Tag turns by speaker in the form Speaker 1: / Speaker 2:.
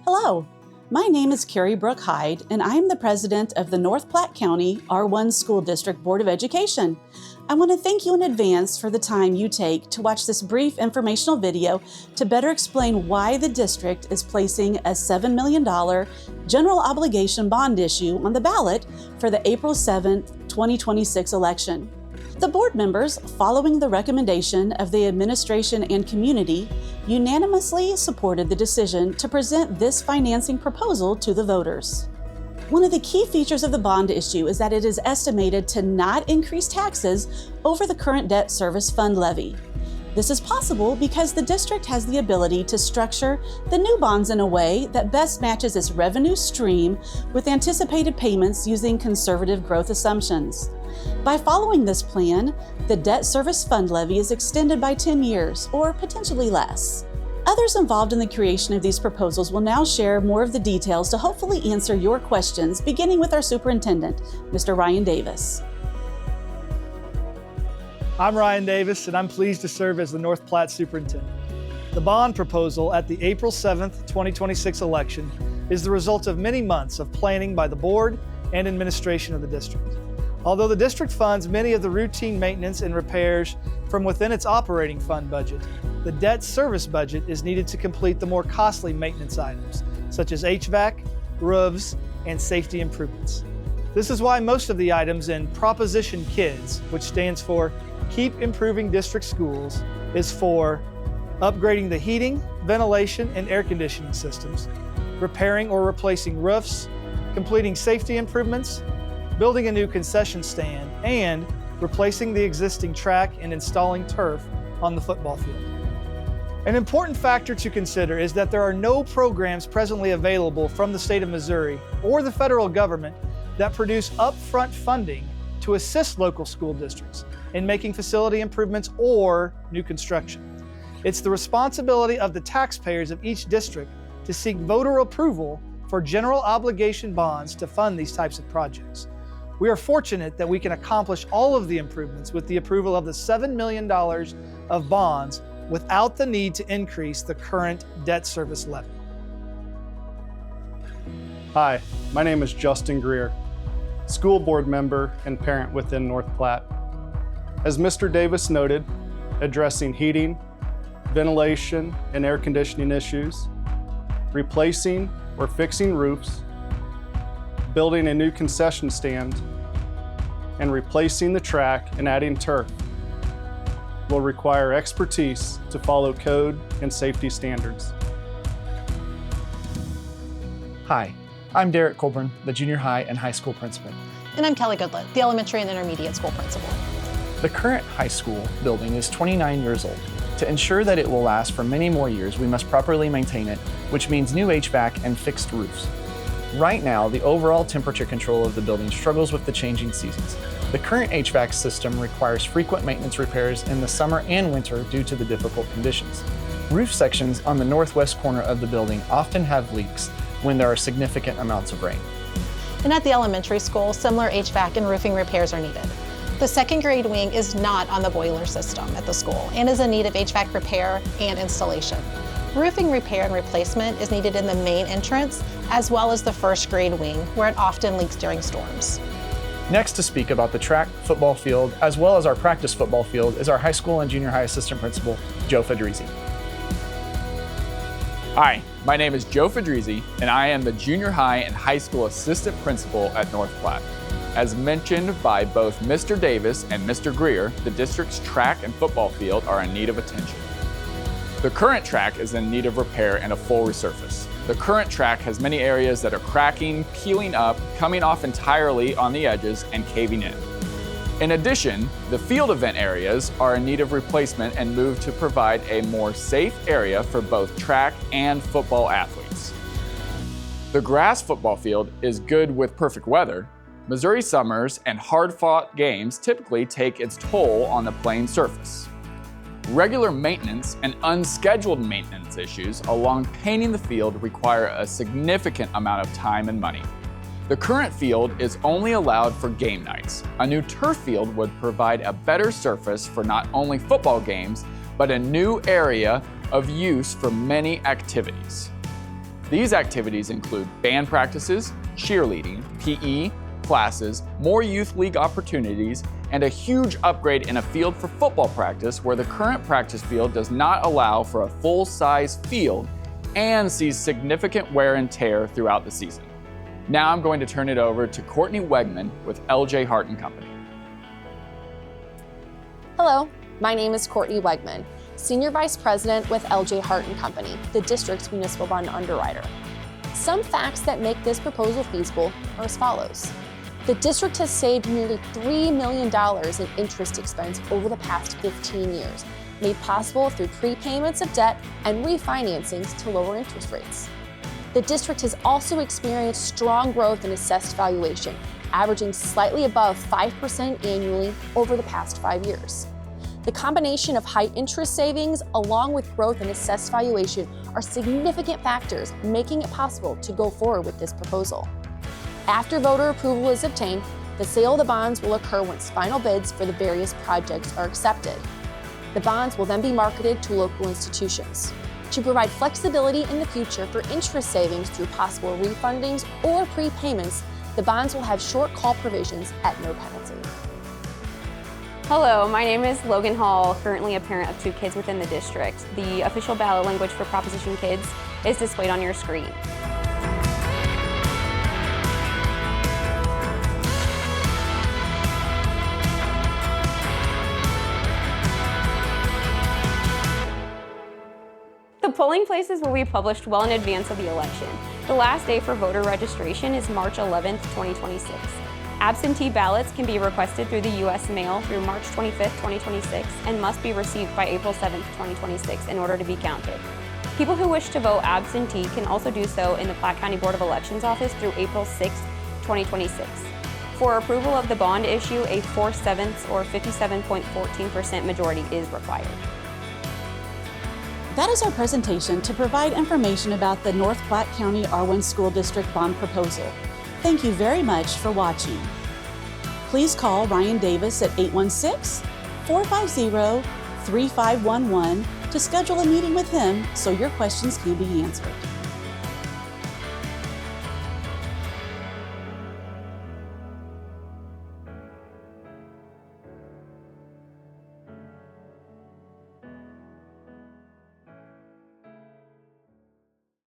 Speaker 1: Hello, my name is Carrie Brooke Hyde, and I am the president of the North Platte County R-1 School District Board of Education. I want to thank you in advance for the time you take to watch this brief informational video to better explain why the district is placing a $7 million general obligation bond issue on the ballot for the April 7, 2026 election. The board members, following the recommendation of the administration and community, unanimously supported the decision to present this financing proposal to the voters. One of the key features of the bond issue is that it is estimated to not increase taxes over the current debt service fund levy. This is possible because the district has the ability to structure the new bonds in a way that best matches its revenue stream with anticipated payments using conservative growth assumptions. By following this plan, the debt service fund levy is extended by 10 years, or potentially less. Others involved in the creation of these proposals will now share more of the details to hopefully answer your questions, beginning with our superintendent, Mr. Ryan Davis.
Speaker 2: I'm Ryan Davis, and I'm pleased to serve as the North Platte Superintendent. The bond proposal at the April 7th, 2026 election is the result of many months of planning by the board and administration of the district. Although the district funds many of the routine maintenance and repairs from within its operating fund budget, the debt service budget is needed to complete the more costly maintenance items, such as HVAC, roofs, and safety improvements. This is why most of the items in Proposition K.I.D.S, which stands for Keep Improving District Schools, is for upgrading the heating, ventilation, and air conditioning systems, repairing or replacing roofs, completing safety improvements, building a new concession stand, and replacing the existing track and installing turf on the football field. An important factor to consider is that there are no programs presently available from the state of Missouri or the federal government that produce upfront funding to assist local school districts in making facility improvements or new construction. It's the responsibility of the taxpayers of each district to seek voter approval for general obligation bonds to fund these types of projects. We are fortunate that we can accomplish all of the improvements with the approval of the $7 million of bonds without the need to increase the current debt service levy.
Speaker 3: Hi, my name is Justin Greer, school board member and parent within North Platte. As Mr. Davis noted, addressing heating, ventilation, and air conditioning issues, replacing or fixing roofs, building a new concession stand, and replacing the track and adding turf will require expertise to follow code and safety standards.
Speaker 4: Hi, I'm Derek Colburn, the junior high and high school principal.
Speaker 5: And I'm Kelly Goodlett, the elementary and intermediate school principal.
Speaker 4: The current high school building is 29 years old. To ensure that it will last for many more years, we must properly maintain it, which means new HVAC and fixed roofs. Right now, the overall temperature control of the building struggles with the changing seasons. The current HVAC system requires frequent maintenance repairs in the summer and winter due to the difficult conditions. Roof sections on the northwest corner of the building often have leaks when there are significant amounts of rain.
Speaker 5: And at the elementary school, similar HVAC and roofing repairs are needed. The second grade wing is not on the boiler system at the school and is in need of HVAC repair and installation. Roofing repair and replacement is needed in the main entrance, as well as the first grade wing, where it often leaks during storms.
Speaker 4: Next to speak about the track, football field, as well as our practice football field is our high school and junior high assistant principal, Joe Fedrizzi.
Speaker 6: Hi, my name is Joe Fedrizzi, and I am the junior high and high school assistant principal at North Platte. As mentioned by both Mr. Davis and Mr. Greer, the district's track and football field are in need of attention. The current track is in need of repair and a full resurface. The current track has many areas that are cracking, peeling up, coming off entirely on the edges, and caving in. In addition, the field event areas are in need of replacement and moved to provide a more safe area for both track and football athletes. The grass football field is good with perfect weather. Missouri summers and hard-fought games typically take its toll on the playing surface. Regular maintenance and unscheduled maintenance issues along painting the field require a significant amount of time and money. The current field is only allowed for game nights. A new turf field would provide a better surface for not only football games, but a new area of use for many activities. These activities include band practices, cheerleading, PE, classes, more youth league opportunities, and a huge upgrade in a field for football practice where the current practice field does not allow for a full-size field and sees significant wear and tear throughout the season. Now I'm going to turn it over to Courtney Wegman with L.J. Hart & Company.
Speaker 7: Hello, my name is Courtney Wegman, Senior Vice President with L.J. Hart & Company, the district's municipal bond underwriter. Some facts that make this proposal feasible are as follows. The district has saved nearly $3 million in interest expense over the past 15 years, made possible through prepayments of debt and refinancings to lower interest rates. The district has also experienced strong growth in assessed valuation, averaging slightly above 5% annually over the past 5 years. The combination of high interest savings along with growth in assessed valuation are significant factors making it possible to go forward with this proposal. After voter approval is obtained, the sale of the bonds will occur once final bids for the various projects are accepted. The bonds will then be marketed to local institutions. To provide flexibility in the future for interest savings through possible refundings or prepayments, the bonds will have short call provisions at no penalty.
Speaker 8: Hello, my name is Logan Hall, currently a parent of 2 kids within the district. The official ballot language for Proposition Kids is displayed on your screen. The polling places will be published well in advance of the election. The last day for voter registration is March 11th, 2026. Absentee ballots can be requested through the U.S. mail through March 25th, 2026 and must be received by April 7th, 2026 in order to be counted. People who wish to vote absentee can also do so in the Platte County Board of Elections office through April 6th, 2026. For approval of the bond issue, a 4/7 or 57.14% majority is required.
Speaker 1: That is our presentation to provide information about the North Platte County R1 School District bond proposal. Thank you very much for watching. Please call Ryan Davis at 816-450-3511 to schedule a meeting with him so your questions can be answered.